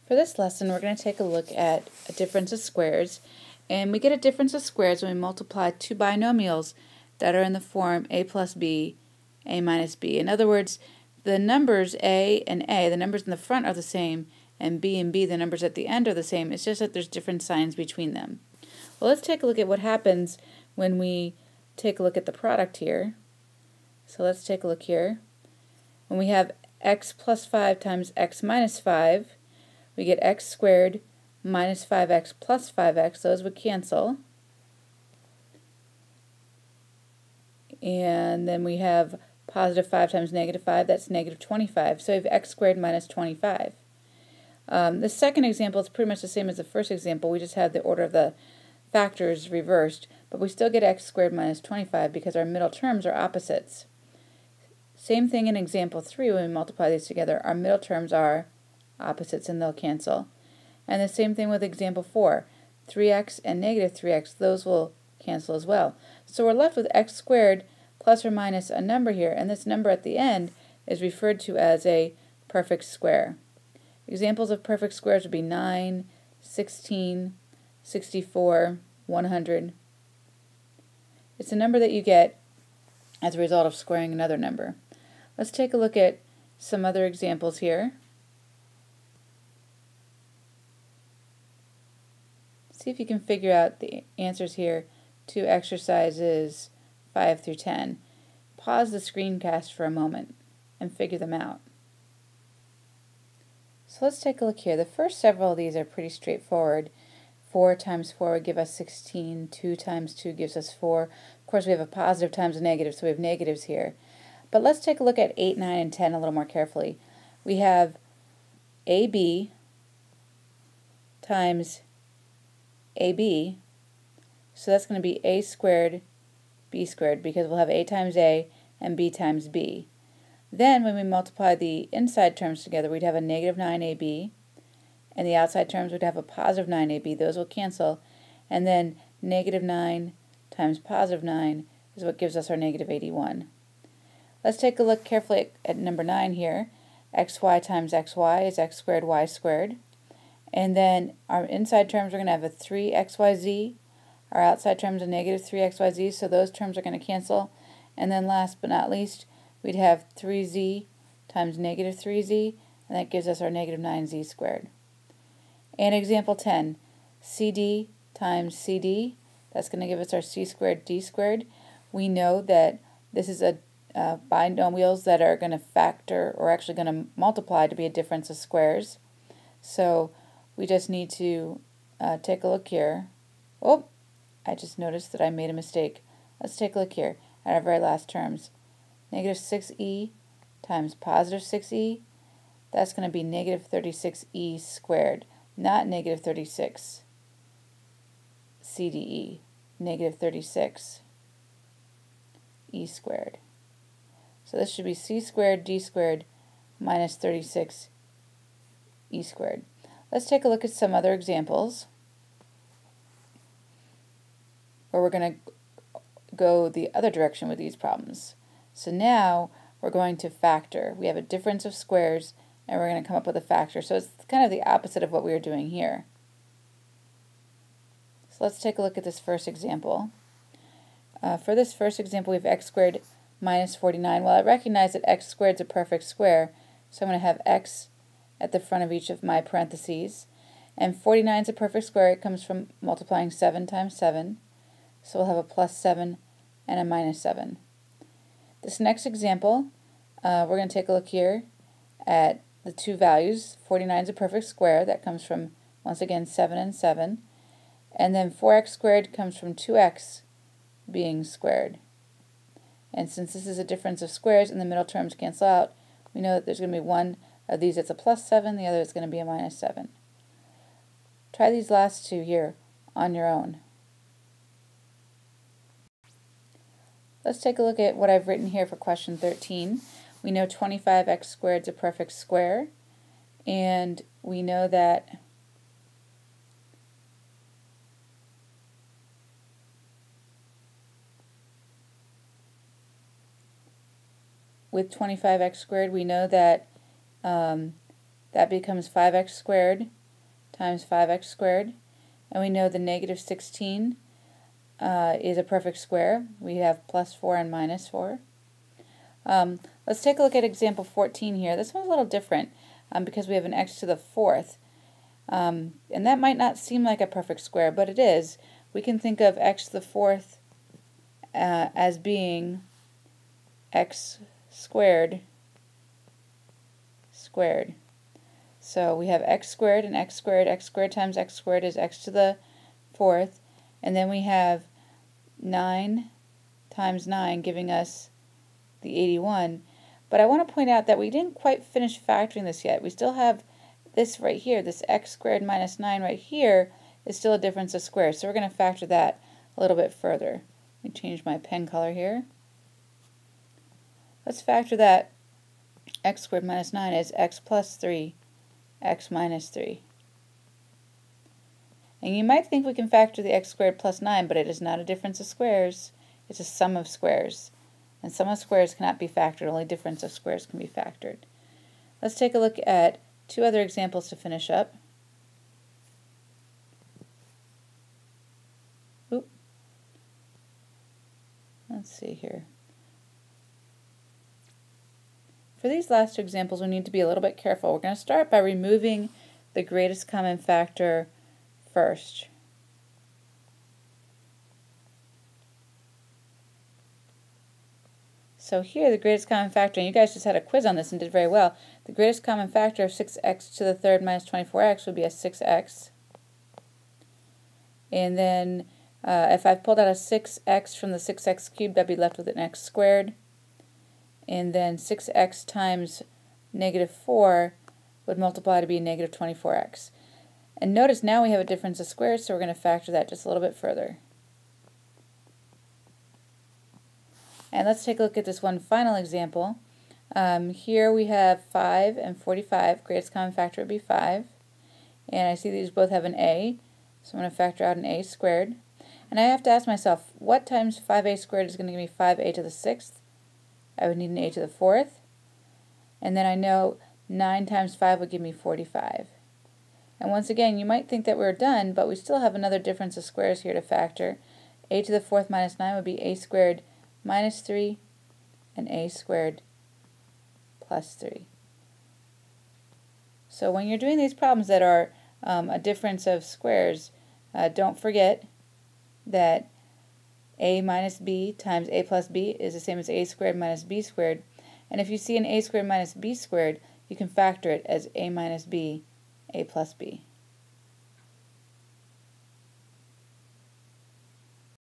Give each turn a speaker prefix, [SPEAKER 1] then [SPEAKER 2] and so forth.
[SPEAKER 1] For this lesson, we're going to take a look at a difference of squares, and we get a difference of squares when we multiply two binomials that are in the form a plus b, a minus b. In other words, the numbers a and a, the numbers in the front are the same, and b, the numbers at the end are the same. It's just that there's different signs between them. Well, let's take a look at what happens when we take a look at the product here. So let's take a look here. When we have x plus 5 times x minus 5, we get x squared minus 5x plus 5x. Those would cancel. And then we have positive 5 times negative 5, that's negative 25. So we have x squared minus 25. The second example is pretty much the same as the first example. We just have the order of the factors reversed, but we still get x squared minus 25 because our middle terms are opposites. Same thing in example 3 when we multiply these together. Our middle terms are opposites and they'll cancel. And the same thing with example 4. 3x and negative 3x, those will cancel as well. So we're left with x squared plus or minus a number here, and this number at the end is referred to as a perfect square. Examples of perfect squares would be 9, 16, 64, 100. It's a number that you get as a result of squaring another number. Let's take a look at some other examples here. See if you can figure out the answers here to exercises 5 through 10. Pause the screencast for a moment and figure them out. So let's take a look here. The first several of these are pretty straightforward. 4 times 4 would give us 16. 2 times 2 gives us 4. Of course, we have a positive times a negative, so we have negatives here. But let's take a look at 8, 9, and 10 a little more carefully. We have AB times AB, so that's going to be a squared b squared because we'll have a times a and b times b. Then when we multiply the inside terms together, we'd have a negative 9ab, and the outside terms would have a positive 9ab. Those will cancel, and then negative 9 times positive 9 is what gives us our negative 81. Let's take a look carefully at number 9 here. xy times xy is x squared y squared. And then our inside terms are going to have a 3xyz. Our outside terms are negative 3xyz, so those terms are going to cancel. And then last but not least, we'd have 3z times negative 3z, and that gives us our negative 9z squared. And example 10, cd times cd, that's going to give us our c squared d squared. We know that this is a binomials that are going to factor, or actually going to multiply to be a difference of squares. So we just need to take a look here. Oh, I just noticed that I made a mistake. Let's take a look here at our very last terms. Negative 6e times positive 6e, that's going to be negative 36e squared, not negative 36 CDE, negative 36 e squared. So this should be c squared d squared minus 36 e squared. Let's take a look at some other examples where we're going to go the other direction with these problems. So now we're going to factor. We have a difference of squares and we're going to come up with a factor. So it's kind of the opposite of what we were doing here. So let's take a look at this first example. For this first example, we have x squared minus 49. Well, I recognize that x squared is a perfect square, so I'm going to have x at the front of each of my parentheses. And 49 is a perfect square. It comes from multiplying 7 times 7. So we'll have a plus 7 and a minus 7. This next example, we're going to take a look here at the two values. 49 is a perfect square. That comes from, once again, 7 and 7. And then 4x squared comes from 2x being squared. And since this is a difference of squares and the middle terms cancel out, we know that there's going to be one of these that's a plus 7, the other is going to be a minus 7. Try these last two here on your own. Let's take a look at what I've written here for question 13. We know 25x squared is a perfect square, and we know that with 25x squared, we know that that becomes 5x squared times 5x squared. And we know the negative 16 is a perfect square. We have plus 4 and minus 4. Let's take a look at example 14 here. This one's a little different because we have an x to the fourth. And that might not seem like a perfect square, but it is. We can think of x to the fourth as being x squared squared. So we have x squared and x squared. X squared times x squared is x to the fourth. And then we have 9 times 9 giving us the 81. But I want to point out that we didn't quite finish factoring this yet. We still have this right here, this x squared minus 9 right here is still a difference of squares. So we're going to factor that a little bit further. Let me change my pen color here. Let's factor that x squared minus 9 is x plus 3, x minus 3. And you might think we can factor the x squared plus 9, but it is not a difference of squares. It's a sum of squares. And sum of squares cannot be factored, only difference of squares can be factored. Let's take a look at two other examples to finish up. Oop. Let's see here. For these last two examples, we need to be a little bit careful. We're going to start by removing the greatest common factor first. So here, the greatest common factor, and you guys just had a quiz on this and did very well, the greatest common factor of 6x to the third minus 24x would be a 6x. And then if I pulled out a 6x from the 6x cubed, I'd be left with an x squared. And then 6x times negative 4 would multiply to be negative 24x. And notice now we have a difference of squares, so we're going to factor that just a little bit further. And let's take a look at this one final example. Here we have 5 and 45. Greatest common factor would be 5. And I see these both have an a, so I'm going to factor out an a squared. And I have to ask myself, what times 5a squared is going to give me 5a to the 6th? I would need an a to the 4th. And then I know 9 times 5 would give me 45. And once again, you might think that we're done, but we still have another difference of squares here to factor. A to the 4th minus 9 would be a squared minus 3 and a squared plus 3. So when you're doing these problems that are a difference of squares, don't forget that a minus b times a plus b is the same as a squared minus b squared. And if you see an a squared minus b squared, you can factor it as a minus b, a plus b.